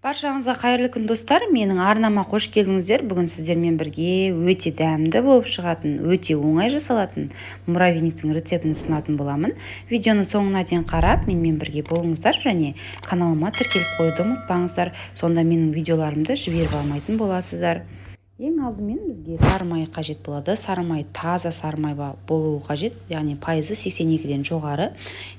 Баршаңызға қайырлы күн достар, менің арнама қош келдіңіздер. Бүгін сіздермен бірге өте дәмді болып шығатын, өте оңай жасалатын муравейниктің рецептін ұсынатын боламын. Видеоны соңына дейін қарап, менімен бірге болыңыздар және каналыма тіркеліп қоюды ұмытпаңыздар. Сонда менің видеоларымды жіберіп алмайтын боласыздар. Ең алдымен бізге сары май қажет болады. Сары май таза сары май болуы қажет, яғни пайызы 82-ден жоғары.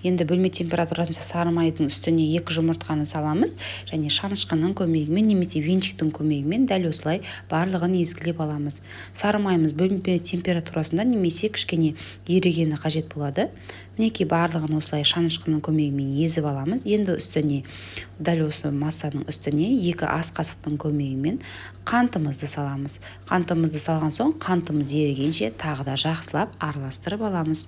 Енді бөлме температурасында сары майдың үстіне 2 жұмыртқаны саламыз және шанышқының көмегімен немесе венчиктің көмегімен дәл осылай барлығын езгілеп аламыз. Сары майымыз бөлме температурасында немесе кішкене ерігені қажет болады. Мінекей барлығын осылай шанышқының көмегімен езіп аламыз. Енді үстіне, дәл осы массаның үстіне 2 ас қасықтың көмегімен қантымызды саламыз. Қантымызды салған соң қантымыз ерігенше тағы да жақсылап араластырып аламыз.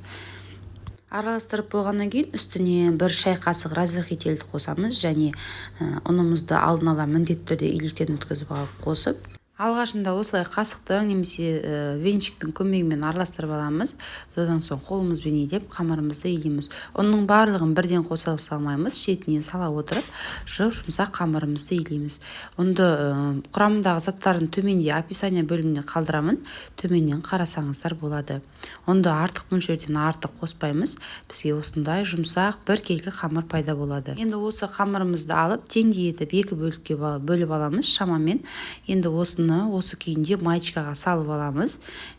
Араластырып болғаннан кейін үстіне 1 шай қасық разрыхителді қосамыз және ұнымызды алдын ала міндетті түрде илектен өткізіп алып қосып, алғашында осылай қасықтың немесе венчиктің көмегімен араластырып аламыз. Содан соң қолымызбен илеп қамырымызды илейміз. Оның барлығын бірден қоса салмаймыз, шетінен сала отырып, жұмсақ қамырымызды илейміз. Ұнды құрамындағы заттарын төменде описание бөліміне қалдырамын, төменнен қарасаңыздар болады. Ұнды артық мөлшерден артық қоспаймыз. Бізге осындай жұмсақ бір келгі қамыр пайда болады. Енді осы қамырымызды алып теңдей етіп 2 бөлікке бөліп аламыз шамамен. Енді осы күйінде майчикаға салып аламыз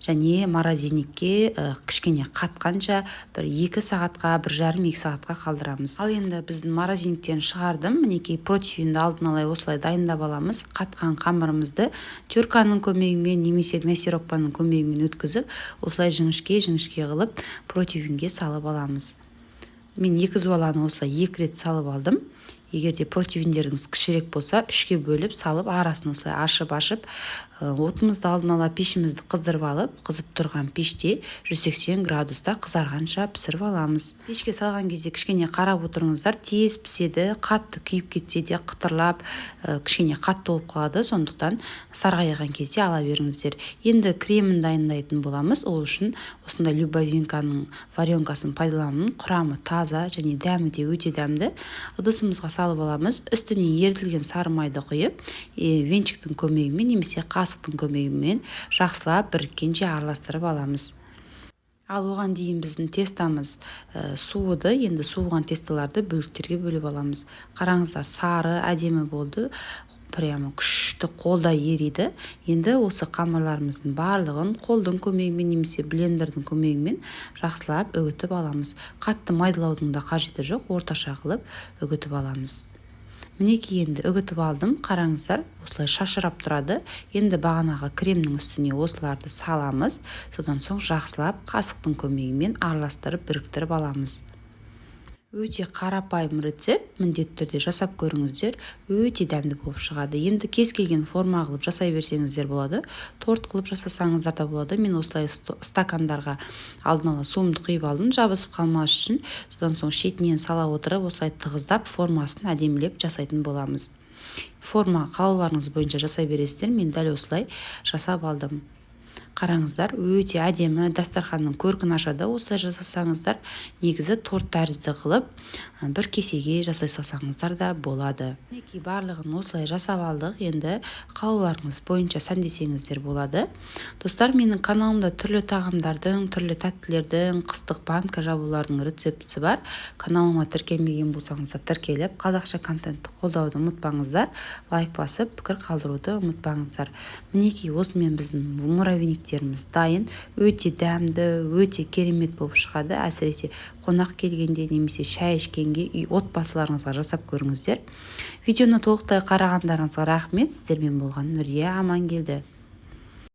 және морозильникке кішкене қатқанша 1-2 сағатқа, 1,5-2 сағатқа қалдырамыз. Ал енді біздің морозильниктен шығардым. Мінекей противинді алдын ала осылай дайындап аламыз. Қатқан қамырымызды терканың көмегімен немесе мясорубканың көмегімен өткізіп, осылай жіңішке қылып противинге салып аламыз. Мен 2 зуаланы осылай 2 рет салып алдым. Егерде противиндеріңіз кішірек болса, 3-ке бөліп салып, арасын осылай ашып, отымызды алдын ала пешімізді қыздырып алып, қызып тұрған пеште 180 градуста қызарғанша пісіріп аламыз. Пешке салған кезде кішкене қарап отырыңыздар, тез піседі, қатты күйіп кетсе де қытырлап, кішкене қатты болып қалады, сондықтан сарғайған кезде ала беріңіздер. Енді кремін дайындайтын боламыз. Ол үшін осындай любавинканың варенкасын пайдаланамын. Құрамы таза және дәмі де өте дәмді. Ыдысымызға салып аламыз. Үстіне ерітілген сары майды құйып, венчиктің көмегімен немесе қасықтың көмегімен жақсылап біріккенше араластырып аламыз. Ал оған дейін біздің тестамыз суыды. Енді суыған тесталарды бөліктерге бөліп аламыз. Қараңыздар, сары әдемі болды. Прямо күшті қолда ериді. Енді осы қамырларымыздың барлығын қолдың көмегімен немесе блендердің көмегімен жақсылап үгітіп аламыз. Қатты майдалаудың да қажеті жоқ, орташа қылып үгітіп аламыз. Мінекей енді үгітіп алдым. Қараңыздар, осылай шашырап тұрады. Енді бағанағы кремнің үстіне осыларды саламыз. Содан соң жақсылап қасықтың көмегімен араластырып біріктіріп аламыз. Өте қарапайым рецепт, міндетті түрде жасап көріңіздер, өте дәмді болып шығады. Енді кез келген форма қылып жасай берсеңіздер болады, торт қылып жасасаңыздар да болады. Мен осылай стакандарға алдын ала суымды құйып алдым, жабысып қалмас үшін. Содан соң шетінен сала отырып, осылай тығыздап формасын әдемілеп жасайтын боламыз. Форма қалауларыңыз бойынша жасай бересіздер, мен дәл осылай жасап алдым. Қараңыздар, өте әдемі, дастарханның көркін ашады. Осылай жасасаңыздар, негізі торт тәрізді қылып, бір кесеге жасай салсаңыздар да болады. Мінекей барлығын осылай жасап алдық. Енді қалауларыңыз бойынша сәндесеңіздер болады. Достар, менің каналымда түрлі тағамдардың, түрлі тәттілердің, қыстық банка жабулардың рецептісі бар. Каналыма тіркелмеген болсаңыздар тіркеліп, қазақша контентті қолдауды ұмытпаңыздар. Лайк басып, пікір қалдыруды ұмытпаңыздар. Мінекей осымен біздің муравейниктеріміз дайын. Өте дәмді, өте керемет болып шығады. Әсіресе қонақ келгенде немесе шай ішкенге отбасыларыңызға жасап көріңіздер. Видеоны толықтай қарағандарыңызға рахмет. Сіздермен болған Нұрия Амангелді.